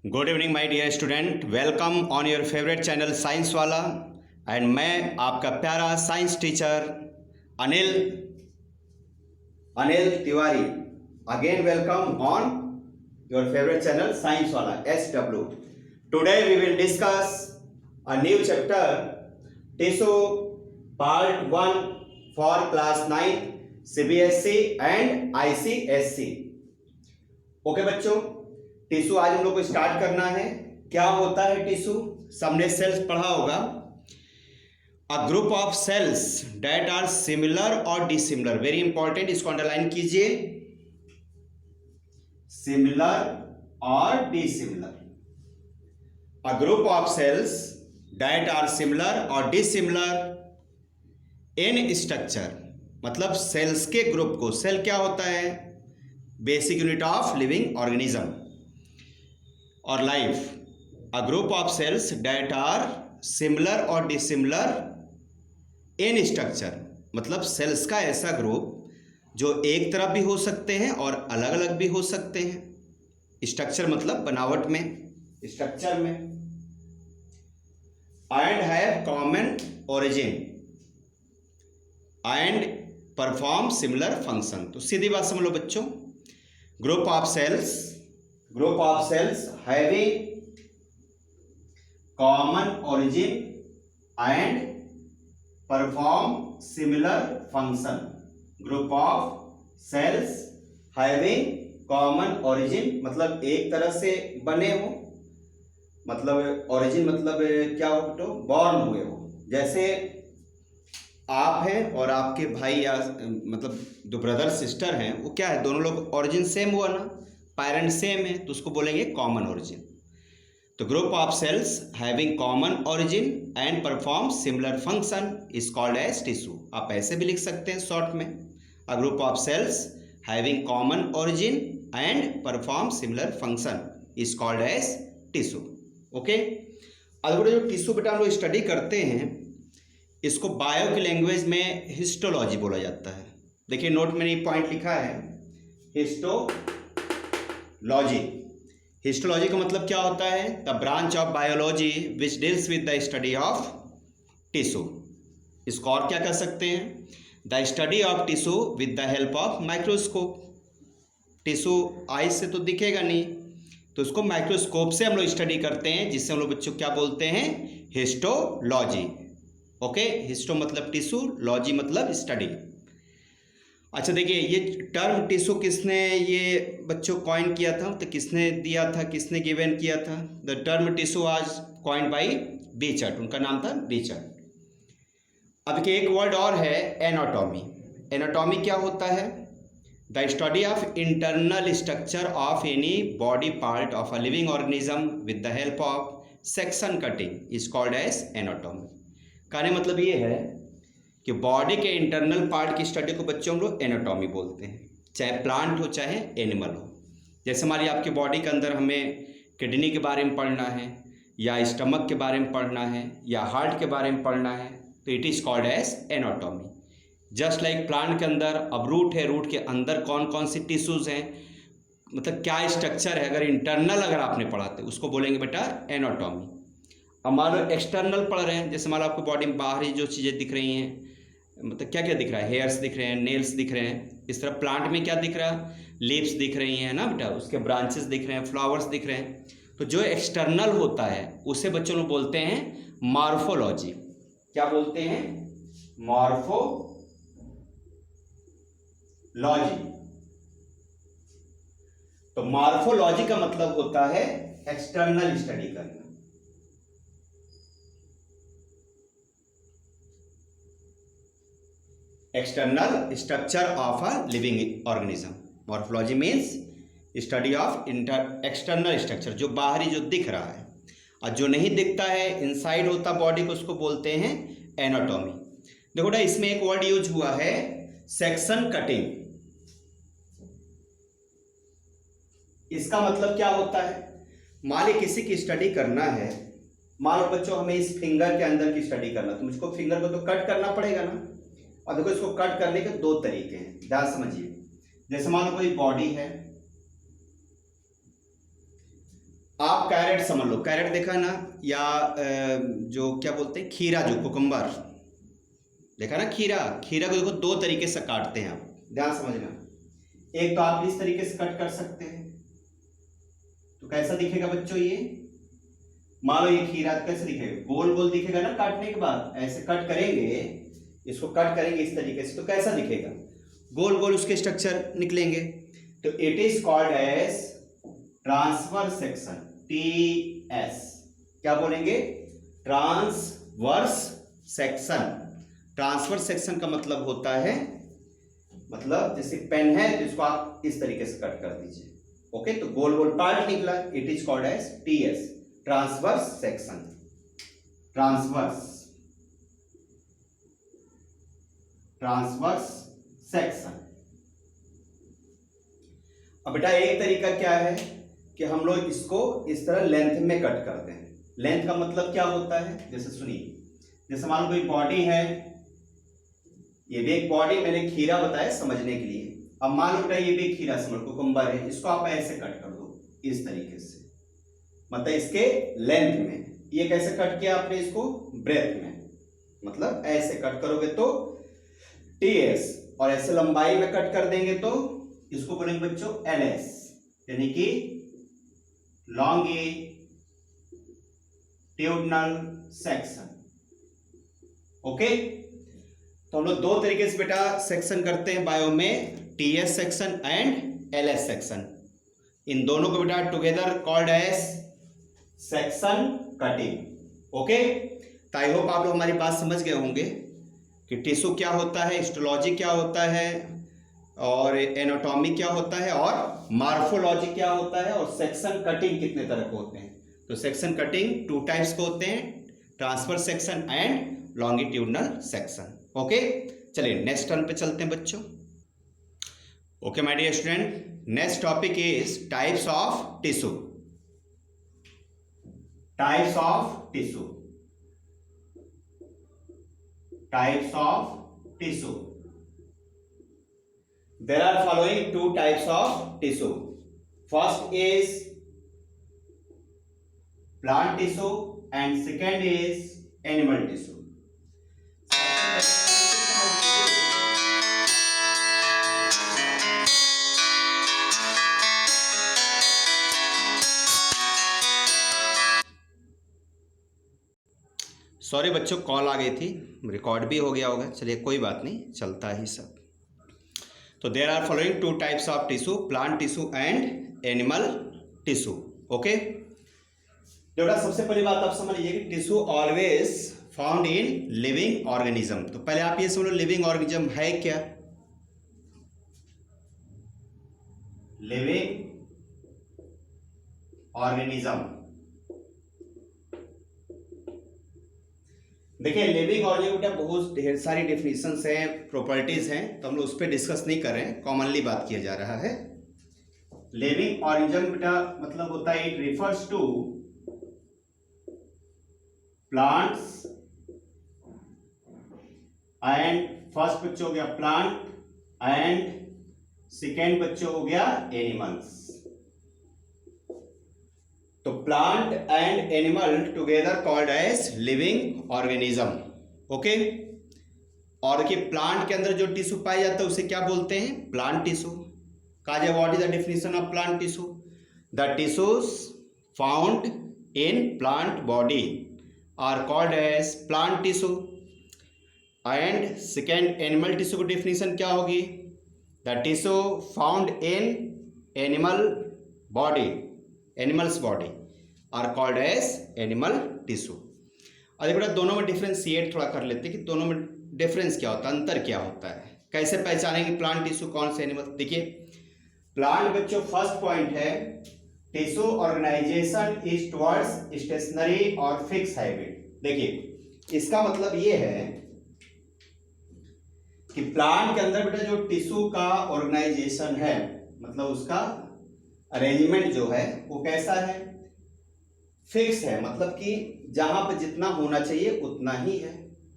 Good evening my dear student, welcome on your favourite channel science वाला। And मैं आपका प्यारा science teacher Anil Tiwari again welcome on your favourite channel science वाला SW। Today we will discuss a new chapter tissue part 1 for class 9 CBSE and ICSE। Okay बच्चों, tissue आज हम लोग को स्टार्ट करना है। क्या होता है टिश्यू? सबने सेल्स पढ़ा होगा। A group of cells that are similar और डिसिमिलर, वेरी इंपॉर्टेंट, इसको अंडरलाइन कीजिए। सिमिलर और dissimilar, a group of cells that are similar और डिसिमिलर इन स्ट्रक्चर, मतलब सेल्स के ग्रुप को, सेल क्या होता है? Basic unit of living organism और life. A group of cells that are similar और डिसिमिलर इन स्ट्रक्चर, मतलब सेल्स का ऐसा ग्रुप जो एक तरफ भी हो सकते हैं और अलग अलग भी हो सकते हैं। स्ट्रक्चर मतलब बनावट में, स्ट्रक्चर में। And have common origin and perform similar function. तो सीधी बात समझ लो बच्चों, group of cells having common origin and perform similar function। group of cells having common origin मतलब एक तरह से बने हो, मतलब origin मतलब क्या हो बेटो? बॉर्न हुए हो। जैसे आप हैं और आपके भाई या मतलब जो ब्रदर सिस्टर हैं, वो क्या है, दोनों लोग ओरिजिन सेम हुआ ना, पेरेंट सेम है, तो उसको बोलेंगे कॉमन ओरिजिन। तो group of cells having common origin and perform similar function is called as tissue. आप ऐसे भी लिख सकते हैं शॉर्ट में, a group of cells having common origin and perform similar function is called as tissue. Okay, अब जो tissue बेटा हम लोग स्टडी करते हैं, इसको बायो की लैंग्वेज में हिस्टोलॉजी बोला जाता है। देखिए नोट में ये पॉइंट लिखा है, हिस्टोलॉजी। हिस्टोलॉजी का मतलब क्या होता है? The branch of biology which deals with the study of tissue. इसको और क्या कह सकते हैं? The study of tissue with the help of microscope. Tissue eye से तो दिखेगा नहीं, तो उसको माइक्रोस्कोप से हम लोग स्टडी करते हैं, जिससे हम लोग बच्चों क्या बोलते हैं? हिस्टोलॉजी। ओके, हिस्टो मतलब टिश्यू, लॉजी मतलब स्टडी। अच्छा देखिए, ये टर्म टिश्यू किसने ये बच्चों कॉइन किया था? तो किसने दिया था, किसने गिवन किया था? द टर्म टिश्यू आज कॉइन्ड बाय बीचर्ट, उनका नाम था बीचर्ट। अब के एक वर्ड और है, एनाटॉमी। एनाटॉमी क्या होता है? The study of internal structure of any body part of a living organism with the help of section cutting is called as anatomy. कहने मतलब ये है कि बॉडी के इंटरनल पार्ट की स्टडी को बच्चों हम लोग एनाटॉमी बोलते हैं, चाहे प्लांट हो चाहे एनिमल हो। जैसे हमारी आपकी बॉडी के अंदर हमें किडनी के बारे में पढ़ना है, या स्टमक के बारे में पढ़ना है, या हार्ट के बारे में पढ़ना है, तो it is called as anatomy. Just like plant के अंदर अब रूट है, रूट के अंदर कौन कौन सी टिश्यूज़ हैं, मतलब क्या स्ट्रक्चर है, अगर इंटरनल अगर आपने पढ़ा तो उसको बोलेंगे बेटा एनाटॉमी। अब मान लो एक्सटर्नल पढ़ रहे हैं, जैसे मान लो आपको बॉडी में बाहरी जो चीज़ें दिख रही हैं, मतलब क्या क्या दिख रहा है? हेयर्स दिख रहे हैं, नेल्स दिख रहे हैं। इस तरह प्लांट में क्या दिख रहा है? लीव्स दिख रही हैं ना बेटा, उसके ब्रांचेस दिख रहे हैं, फ्लावर्स दिख रहे हैं। तो जो एक्सटर्नल होता है उसे बच्चों लोग बोलते हैं मॉर्फोलॉजी। क्या बोलते हैं? मॉर्फोलॉजी। तो मॉर्फोलॉजी का मतलब होता है एक्सटर्नल स्टडी करना। External structure of a living organism. Morphology means study of external structure, जो बाहरी जो दिख रहा है, और जो नहीं दिखता है, इनसाइड होता बॉडी को, उसको बोलते हैं एनाटॉमी। देखो ना, इसमें एक वर्ड यूज हुआ है सेक्शन कटिंग। इसका मतलब क्या होता है? मान ली किसी की स्टडी करना है, मान लो बच्चों हमें इस फिंगर के अंदर की स्टडी करना, तो मुझको फिंगर को तो कट करना पड़ेगा ना। और देखो इसको कट करने के दो तरीके हैं, ध्यान समझिए। जैसे मान लो कोई बॉडी है, आप कैरेट समझ लो, कैरेट देखा ना, या जो क्या बोलते हैं खीरा, जो कुकुम्बर देखा ना, खीरा, खीरा को देखो दो तरीके से काटते हैं, आप ध्यान समझना। एक तो आप इस तरीके से कट कर सकते हैं, तो कैसा दिखेगा बच्चों ये, मान लो ये खीरा, तो कैसे दिखेगा, गोल गोल दिखेगा ना, काटने के बाद ऐसे कट करेंगे, इसको कट करेंगे इस तरीके से, तो कैसा दिखेगा, गोल गोल उसके स्ट्रक्चर निकलेंगे। तो it is called as transverse section, TS, क्या बोलेंगे, ट्रांसवर्स सेक्शन। ट्रांसवर्स सेक्शन का मतलब होता है, मतलब जैसे पेन है तो इसको आप इस तरीके से कट कर दीजिए, ओके, तो गोल गोल पार्ट निकला, it is called as TS, transverse section. Transverse section. अब बेटा एक तरीका क्या है कि हम लोग इसको इस तरह लेंथ में कट करते हैं। लेंथ का मतलब क्या होता है, जैसे सुनिए, जैसे मान लो कोई बॉडी है, ये भी एक बॉडी, मैंने खीरा बताया समझने के लिए। अब मान लो बेटा ये भी खीरा समझ, कुकुम्बर है, इसको आप ऐसे कट कर दो इस तरीके से, मतलब इसके लेंथ में। ये कैसे कट किया आपने इसको, ब्रेथ में, मतलब ऐसे कट करोगे तो TS, और ऐसे लंबाई में कट कर देंगे तो इसको बोलेंगे बच्चों LS, यानी कि लॉन्गिट्यूडनल सेक्शन, ओके। तो हम लोग दो तरीके से बेटा सेक्शन करते हैं बायो में, TS section and LS section. इन दोनों को बेटा together called as section cutting, okay. तो आई होप आप लोग हमारी बात समझ गए होंगे कि टिश्यू क्या होता है, हिस्टोलॉजी क्या होता है, और एनाटॉमी क्या होता है, और मार्फोलॉजी क्या होता है, और सेक्शन कटिंग कितने तरह के होते हैं। तो सेक्शन कटिंग 2 टाइप्स के होते हैं, transverse section and longitudinal section, okay. चलिए नेक्स्ट टर्न पे चलते हैं बच्चों। Okay my dear student, next topic is types of tissue. Types of tissue, types of tissue. There are following 2 types of tissue. First is plant tissue and second is animal tissue. Sorry बच्चों, call आ गई थी, record भी हो गया होगा, चलिए कोई बात नहीं, चलता ही सब। तो there are following 2 types of tissue, plant tissue and animal tissue, okay. बेटा सबसे पहली बात आप समझ लीजिए कि tissue always found in living organism. तो पहले आप ये समझो लिविंग ऑर्गेनिज्म है क्या, लिविंग ऑर्गेनिज्म। देखिए लिविंग ऑर्गेनिज्म बेटा बहुत ढेर सारी डेफिनेशंस हैं, प्रॉपर्टीज हैं, तो हम लोग उस पर डिस्कस नहीं कर रहे हैं, कॉमनली बात किया जा रहा है। लिविंग ऑर्गेनिज्म बेटा मतलब होता है, it refers to plants and, first बच्चों हो गया प्लांट एंड सेकेंड बच्चों हो गया एनिमल्स। तो plant and animal together called as living organism, okay. और देखिए प्लांट के अंदर जो टिश्यू पाया जाता है उसे क्या बोलते हैं, प्लांट टिश्यू। कहा जाए what is the definition of plant tissue, the tissues found in plant body are called as plant tissue. And second animal tissue की डेफिनेशन क्या होगी, the tissue found in animal body, animals body are called as animal tissue. अरे बेटा दोनों में differentiate थोड़ा कर लेते हैं कि दोनों में डिफरेंस क्या होता है, अंतर क्या होता है, कैसे पहचानेंगे प्लांट टिश्यू कौन से एनिमल। देखिए प्लांट बच्चों फर्स्ट पॉइंट है, tissue organization is towards stationary और फिक्स हैबिट। देखिए इसका मतलब ये है कि प्लांट के अंदर बेटा जो टिश्यू का ऑर्गेनाइजेशन है, मतलब उसका अरेंजमेंट जो है वो कैसा है, फिक्स है, मतलब कि जहां पर जितना होना चाहिए उतना ही है,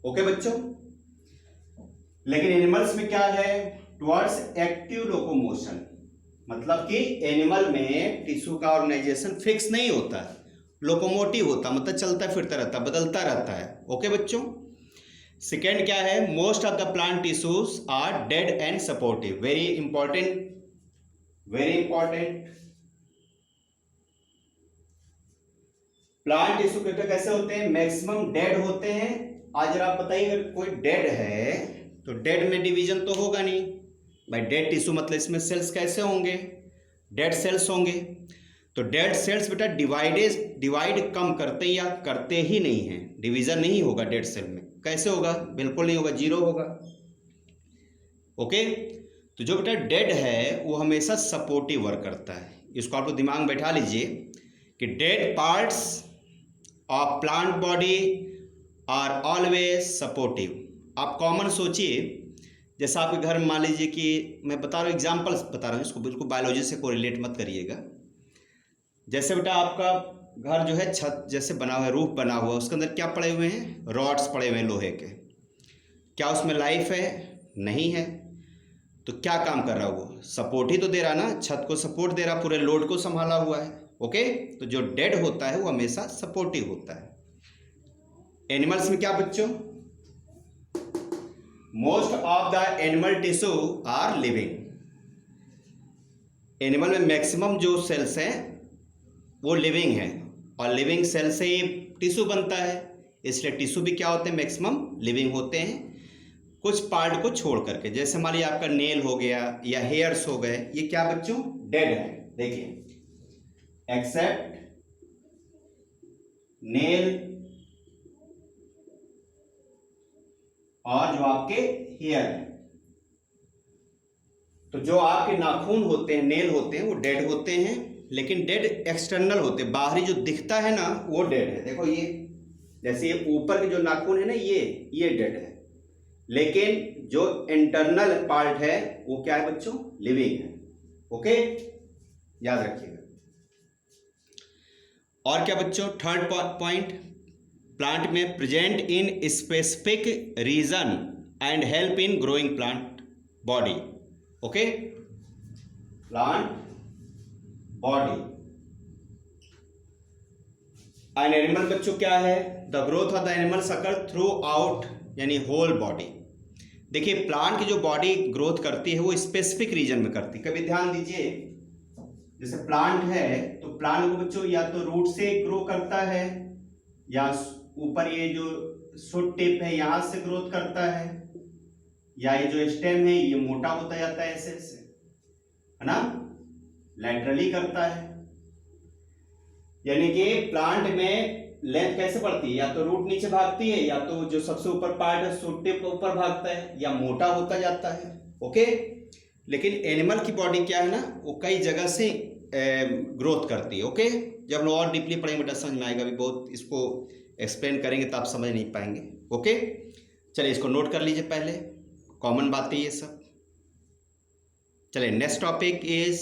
ओके बच्चों। लेकिन एनिमल्स में क्या है, टुवर्ड्स एक्टिव लोकोमोशन, मतलब कि एनिमल में टिश्यू का ऑर्गेनाइजेशन फिक्स नहीं होता है, लोकोमोटिव होता, मतलब चलता फिरता रहता, बदलता रहता है। ओके बच्चों। सेकेंड क्या है, most of the plant tissues are dead and supportive. Very important, very important. Plant tissue कैसे होते हैं, मैक्सिमम डेड होते हैं। आज जरा आप बताइए, अगर कोई डेड है तो डेड में डिवीजन तो होगा नहीं भाई। डेड टिश्यू मतलब इसमें सेल्स कैसे होंगे, डेड सेल्स होंगे। तो डेड सेल्स बेटा डिवाइड कम करते या करते ही नहीं है, डिवीजन नहीं होगा डेड सेल में। कैसे होगा, बिल्कुल नहीं होगा, जीरो होगा। ओके। तो जो बेटा डेड है वो हमेशा सपोर्टिव वर्क करता है। इसको आप लोग दिमाग में बैठा लीजिए कि dead parts of plant body are always supportive. आप कॉमन सोचिए, जैसा आपके घर में मान लीजिए कि मैं बता रहा हूँ, एग्जाम्पल्स बता रहा हूँ, इसको बिल्कुल बायोलॉजी से कोरिलेट मत करिएगा। जैसे बेटा आपका घर जो है छत जैसे बना हुआ है, रूफ बना हुआ है, उसके अंदर क्या पड़े हुए हैं, रॉड्स पड़े हुए हैं लोहे के। क्या उसमें लाइफ है, नहीं है। तो क्या काम कर रहा है वो, सपोर्ट ही तो दे रहा ना, छत को सपोर्ट दे रहा, पूरे लोड को संभाला हुआ है। ओके। तो जो डेड होता है वो हमेशा सपोर्टिव होता है। एनिमल्स में क्या बच्चों, most of the animal tissue are living. Animal में मैक्सिमम जो सेल्स हैं वो लिविंग है, और लिविंग सेल से ही टिश्यू बनता है, इसलिए टिश्यू भी क्या होते हैं, मैक्सिमम लिविंग होते हैं, कुछ पार्ट को छोड़ करके। जैसे मान लीजिए आपका नेल हो गया या हेयर्स हो गए, ये क्या बच्चों, डेड है। देखिए, एक्सेप्ट नेल और जो आपके हेयर है। तो जो आपके नाखून होते हैं, नेल होते हैं, वो डेड होते हैं, लेकिन डेड एक्सटर्नल होते हैं, बाहरी जो दिखता है ना वो डेड है। देखो ये, जैसे ये ऊपर के जो नाखून है ना, ये डेड है, लेकिन जो इंटरनल पार्ट है वो क्या है बच्चों, लिविंग है। ओके, याद रखिएगा। और क्या बच्चों, थर्ड पॉइंट, प्लांट में present in specific region and help in growing plant body. Okay, plant body and animal बच्चों क्या है, the growth of the animals occur throughout, यानी होल बॉडी। देखिए, प्लांट की जो बॉडी ग्रोथ करती है वो स्पेसिफिक रीजन में करती है। कभी ध्यान दीजिए, जैसे प्लांट है तो प्लांट को बच्चों या तो रूट से ग्रो करता है, या ऊपर ये जो शूट टिप है यहां से ग्रोथ करता है, या ये जो स्टेम है ये मोटा होता जाता है ऐसे ऐसे, है ना, लैटरली करता है। यानी कि प्लांट में लेंथ कैसे बढ़ती है, या तो रूट नीचे भागती है, या तो जो सबसे ऊपर पार्ट है शूट टिप ऊपर भागता है, या मोटा होता जाता है। ओके। लेकिन एनिमल की बॉडी क्या है ना, वो कई जगह से ग्रोथ करती है। ओके, जब लोग और डीपली पढ़ेंगे बेटा समझ में आएगा, भी बहुत इसको एक्सप्लेन करेंगे तो आप समझ नहीं पाएंगे। ओके, चलिए इसको नोट कर लीजिए, पहले कॉमन बातें ये सब। चलिए नेक्स्ट टॉपिक इज